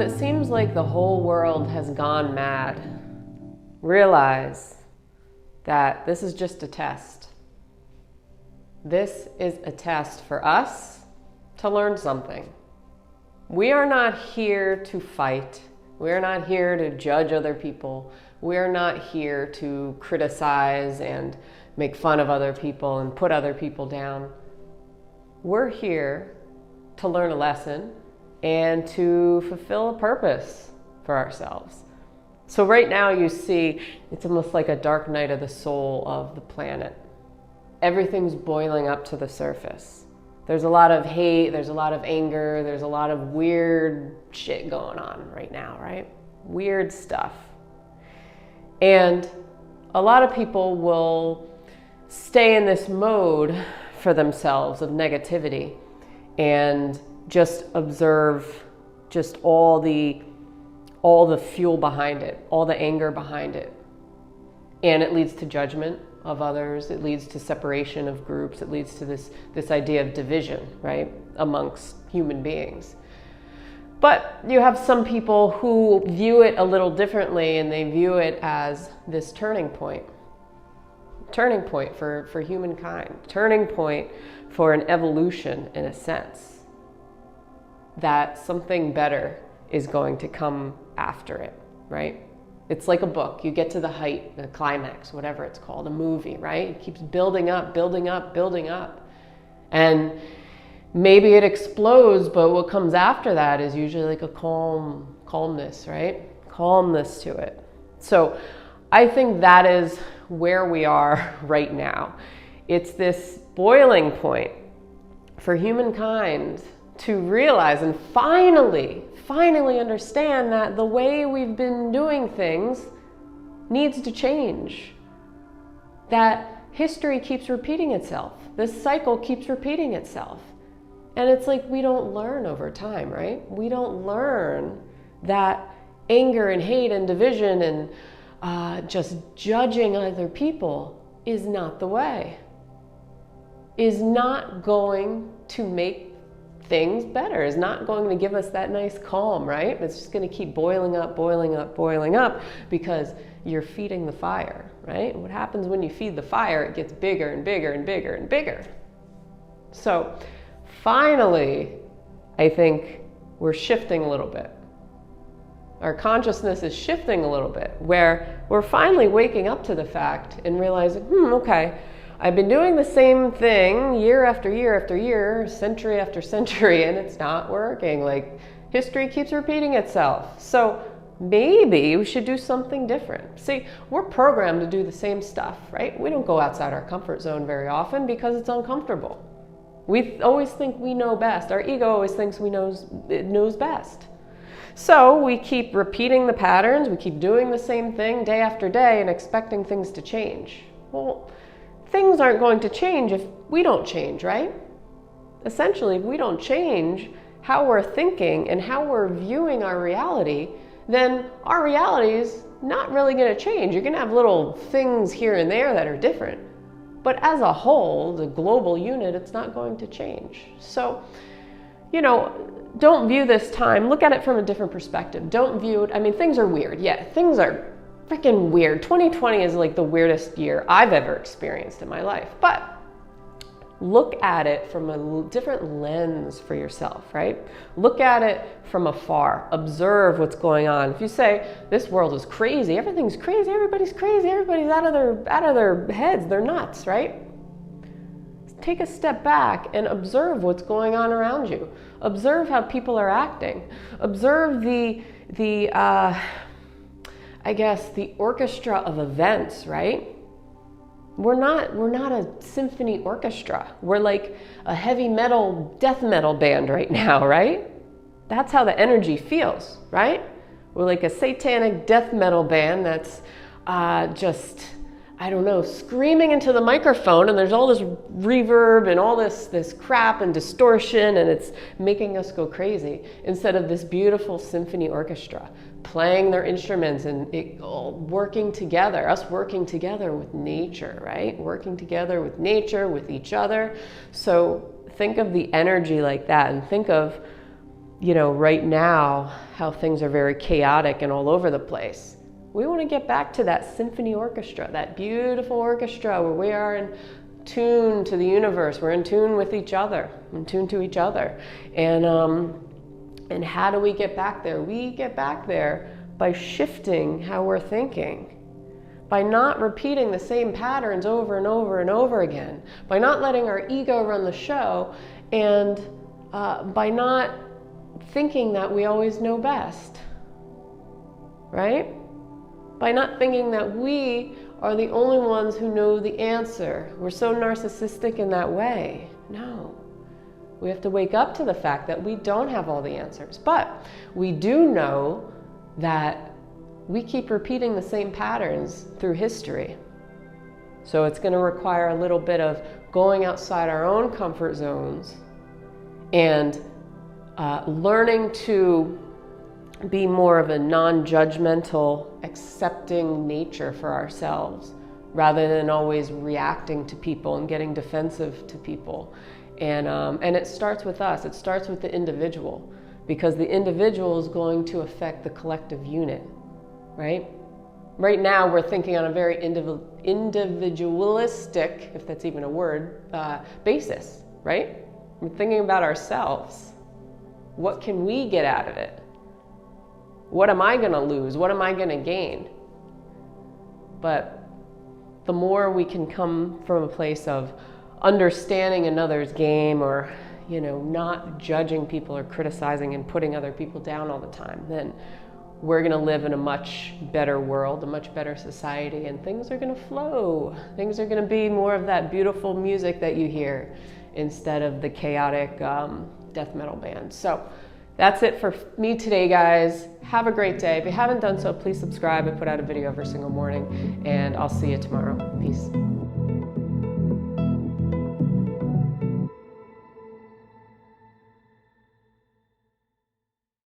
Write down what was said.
it seems like the whole world has gone mad, realize that this is just a test. This is a test for us to learn something. We are not here to fight. We are not here to judge other people. We are not here to criticize and make fun of other people and put other people down. We're here to learn a lesson and to fulfill a purpose for ourselves. So right now you see, it's almost like a dark night of the soul of the planet. Everything's boiling up to the surface. There's a lot of hate, there's a lot of anger, there's a lot of weird shit going on right now, right? Weird stuff. And a lot of people will stay in this mode for themselves of negativity and just observe just all the fuel behind it, all the anger behind it. And it leads to judgment of others. It leads to separation of groups. It leads to this idea of division, right, amongst human beings. But you have some people who view it a little differently, and they view it as this turning point for humankind, turning point for an evolution in a sense, that something better is going to come after it, right? It's like a book. You get to the height, the climax, whatever it's called, a movie, right? It keeps building up, building up, building up. And maybe it explodes, but what comes after that is usually like a calmness, right? Calmness to it. So I think that is where we are right now. It's this boiling point for humankind to realize and finally understand that the way we've been doing things needs to change. That history keeps repeating itself. This cycle keeps repeating itself. And it's like we don't learn over time, right? We don't learn that anger and hate and division and just judging other people is not the way. Is not going to make things better, is not going to give us that nice calm, right? It's just going to keep boiling up, boiling up, boiling up because you're feeding the fire, right? What happens when you feed the fire? It gets bigger and bigger and bigger and bigger. So finally, I think we're shifting a little bit. Our consciousness is shifting a little bit, where we're finally waking up to the fact and realizing, okay, I've been doing the same thing year after year after year, century after century, and it's not working. Like, history keeps repeating itself. So maybe we should do something different. See, we're programmed to do the same stuff, right? We don't go outside our comfort zone very often because it's uncomfortable. We always think we know best. Our ego always thinks it knows best. So we keep repeating the patterns, we keep doing the same thing day after day and expecting things to change. Well, things aren't going to change if we don't change, right? Essentially, if we don't change how we're thinking and how we're viewing our reality, then our reality is not really going to change. You're going to have little things here and there that are different. But as a whole, the global unit, it's not going to change. So, don't view this time, look at it from a different perspective. Don't view it, things are weird. Yeah, things are freaking weird. 2020 is like the weirdest year I've ever experienced in my life. But look at it from a different lens for yourself, right? Look at it from afar. Observe what's going on. If you say, this world is crazy, everything's crazy, everybody's out of their heads, they're nuts, right? Take a step back and observe what's going on around you. Observe how people are acting. Observe the orchestra of events, right? We're not a symphony orchestra. We're like a heavy metal, death metal band right now, right? That's how the energy feels, right? We're like a satanic death metal band that's screaming into the microphone, and there's all this reverb and all this crap and distortion, and it's making us go crazy, instead of this beautiful symphony orchestra playing their instruments and working together, us working together with nature, right? Working together with nature, with each other. So think of the energy like that, and think of right now, how things are very chaotic and all over the place. We want to get back to that symphony orchestra, that beautiful orchestra where we are in tune to the universe, we're in tune with each other, in tune to each other. And how do we get back there? We get back there by shifting how we're thinking, by not repeating the same patterns over and over and over again, by not letting our ego run the show, and by not thinking that we always know best, right? By not thinking that we are the only ones who know the answer. We're so narcissistic in that way. No. We have to wake up to the fact that we don't have all the answers, but we do know that we keep repeating the same patterns through history. So it's going to require a little bit of going outside our own comfort zones and learning to be more of a non-judgmental, accepting nature for ourselves, rather than always reacting to people and getting defensive to people. And it starts with us. It starts with the individual, because the individual is going to affect the collective unit, right? Right now, we're thinking on a very individualistic, if that's even a word, basis, right? We're thinking about ourselves. What can we get out of it? What am I going to lose? What am I going to gain? But the more we can come from a place of understanding another's game, or not judging people or criticizing and putting other people down all the time, then we're going to live in a much better world, a much better society, and things are going to flow. Things are going to be more of that beautiful music that you hear instead of the chaotic death metal band. So that's it for me today, guys. Have a great day. If you haven't done so, please subscribe. I put out a video every single morning, and I'll see you tomorrow. Peace.